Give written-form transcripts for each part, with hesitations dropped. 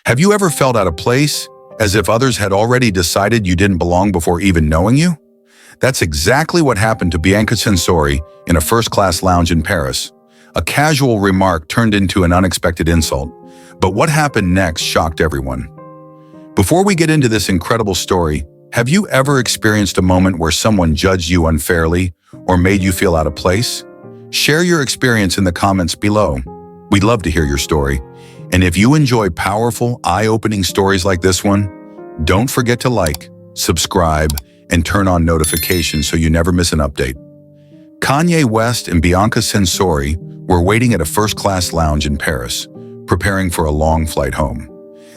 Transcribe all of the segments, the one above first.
Have you ever felt out of place, as if others had already decided you didn't belong before even knowing you? That's exactly what happened to Bianca Censori in a first-class lounge in Paris. A casual remark turned into an unexpected insult. But what happened next shocked everyone. Before we get into this incredible story, have you ever experienced a moment where someone judged you unfairly or made you feel out of place? Share your experience in the comments below. We'd love to hear your story. And if you enjoy powerful, eye-opening stories like this one, don't forget to like, subscribe, and turn on notifications so you never miss an update. Kanye West and Bianca Censori were waiting at a first-class lounge in Paris, preparing for a long flight home.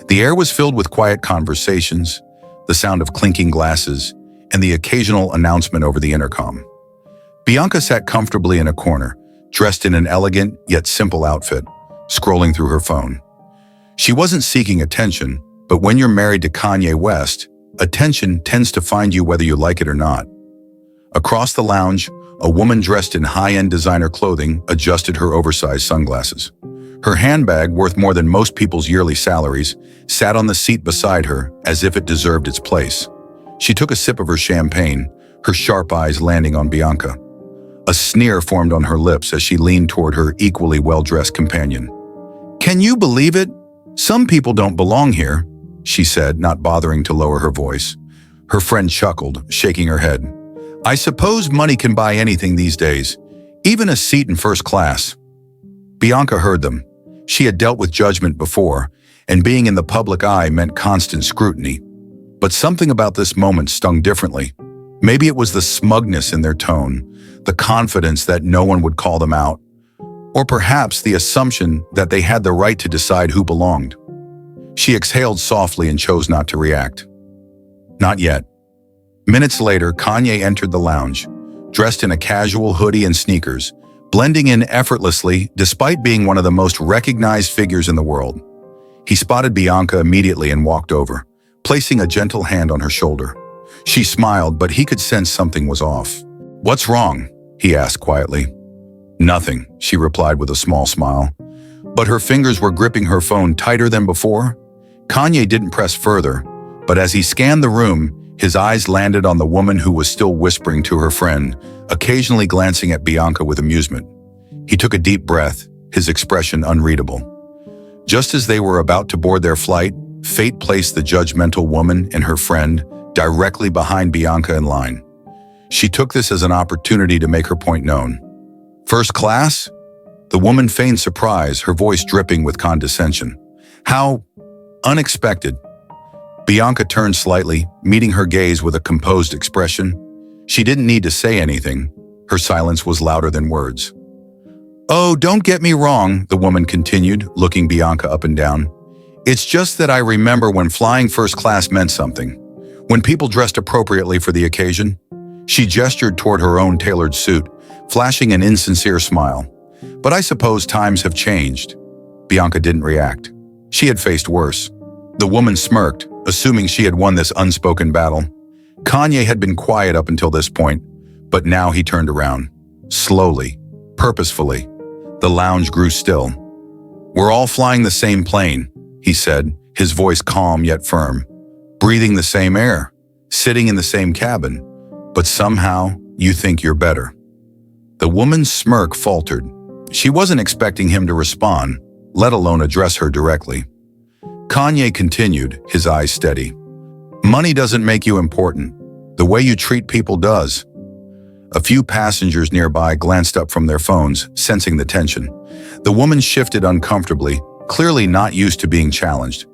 The air was filled with quiet conversations, the sound of clinking glasses, and the occasional announcement over the intercom. Bianca sat comfortably in a corner, dressed in an elegant yet simple outfit, scrolling through her phone. She wasn't seeking attention, but when you're married to Kanye West, attention tends to find you whether you like it or not. Across the lounge, a woman dressed in high-end designer clothing adjusted her oversized sunglasses. Her handbag, worth more than most people's yearly salaries, sat on the seat beside her as if it deserved its place. She took a sip of her champagne, her sharp eyes landing on Bianca. A sneer formed on her lips as she leaned toward her equally well-dressed companion. "Can you believe it? Some people don't belong here," she said, not bothering to lower her voice. Her friend chuckled, shaking her head. "I suppose money can buy anything these days, even a seat in first class." Bianca heard them. She had dealt with judgment before, and being in the public eye meant constant scrutiny. But something about this moment stung differently. Maybe it was the smugness in their tone, the confidence that no one would call them out, or perhaps the assumption that they had the right to decide who belonged. She exhaled softly and chose not to react. Not yet. Minutes later, Kanye entered the lounge, dressed in a casual hoodie and sneakers, blending in effortlessly despite being one of the most recognized figures in the world. He spotted Bianca immediately and walked over, placing a gentle hand on her shoulder. She smiled, but he could sense something was off. "What's wrong?" he asked quietly. "Nothing," she replied with a small smile. But her fingers were gripping her phone tighter than before. Kanye didn't press further, but as he scanned the room, his eyes landed on the woman who was still whispering to her friend, occasionally glancing at Bianca with amusement. He took a deep breath, his expression unreadable. Just as they were about to board their flight, fate placed the judgmental woman and her friend directly behind Bianca in line. She took this as an opportunity to make her point known. "First class?" The woman feigned surprise, her voice dripping with condescension. "How unexpected." Bianca turned slightly, meeting her gaze with a composed expression. She didn't need to say anything. Her silence was louder than words. "Oh, don't get me wrong," the woman continued, looking Bianca up and down. "It's just that I remember when flying first class meant something. When people dressed appropriately for the occasion." She gestured toward her own tailored suit, flashing an insincere smile. "But I suppose times have changed." Bianca didn't react. She had faced worse. The woman smirked, assuming she had won this unspoken battle. Kanye had been quiet up until this point, but now he turned around. Slowly, purposefully. The lounge grew still. "We're all flying the same plane," he said, his voice calm yet firm. "Breathing the same air, sitting in the same cabin, but somehow you think you're better." The woman's smirk faltered. She wasn't expecting him to respond, let alone address her directly. Kanye continued, his eyes steady. "Money doesn't make you important. The way you treat people does." A few passengers nearby glanced up from their phones, sensing the tension. The woman shifted uncomfortably, clearly not used to being challenged.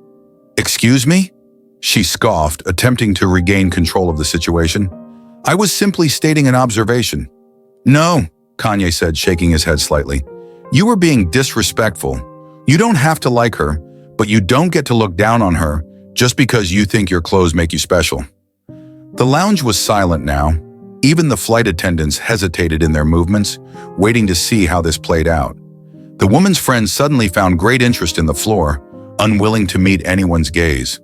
"Excuse me?" She scoffed, attempting to regain control of the situation. "I was simply stating an observation." "No," Kanye said, shaking his head slightly. "You were being disrespectful. You don't have to like her, but you don't get to look down on her just because you think your clothes make you special." The lounge was silent now. Even the flight attendants hesitated in their movements, waiting to see how this played out. The woman's friend suddenly found great interest in the floor, unwilling to meet anyone's gaze.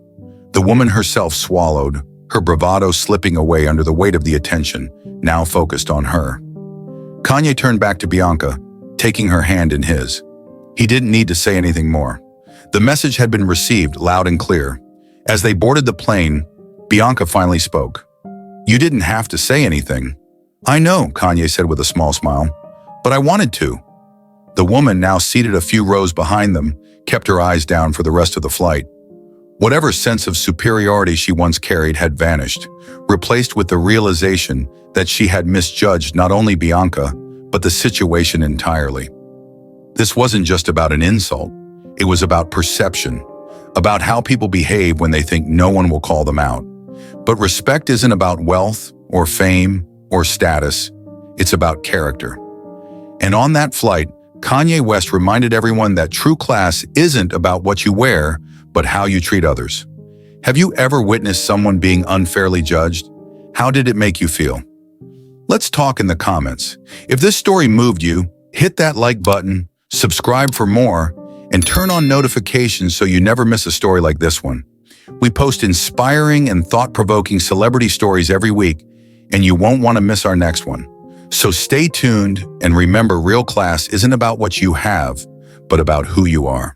The woman herself swallowed, her bravado slipping away under the weight of the attention, now focused on her. Kanye turned back to Bianca, taking her hand in his. He didn't need to say anything more. The message had been received loud and clear. As they boarded the plane, Bianca finally spoke. "You didn't have to say anything." "I know," Kanye said with a small smile, "but I wanted to." The woman, now seated a few rows behind them, kept her eyes down for the rest of the flight. Whatever sense of superiority she once carried had vanished, replaced with the realization that she had misjudged not only Bianca, but the situation entirely. This wasn't just about an insult. It was about perception, about how people behave when they think no one will call them out. But respect isn't about wealth or fame or status. It's about character. And on that flight, Kanye West reminded everyone that true class isn't about what you wear, but how you treat others. Have you ever witnessed someone being unfairly judged? How did it make you feel? Let's talk in the comments. If this story moved you, hit that like button, subscribe for more, and turn on notifications so you never miss a story like this one. We post inspiring and thought-provoking celebrity stories every week, and you won't want to miss our next one. So stay tuned and remember, real class isn't about what you have, but about who you are.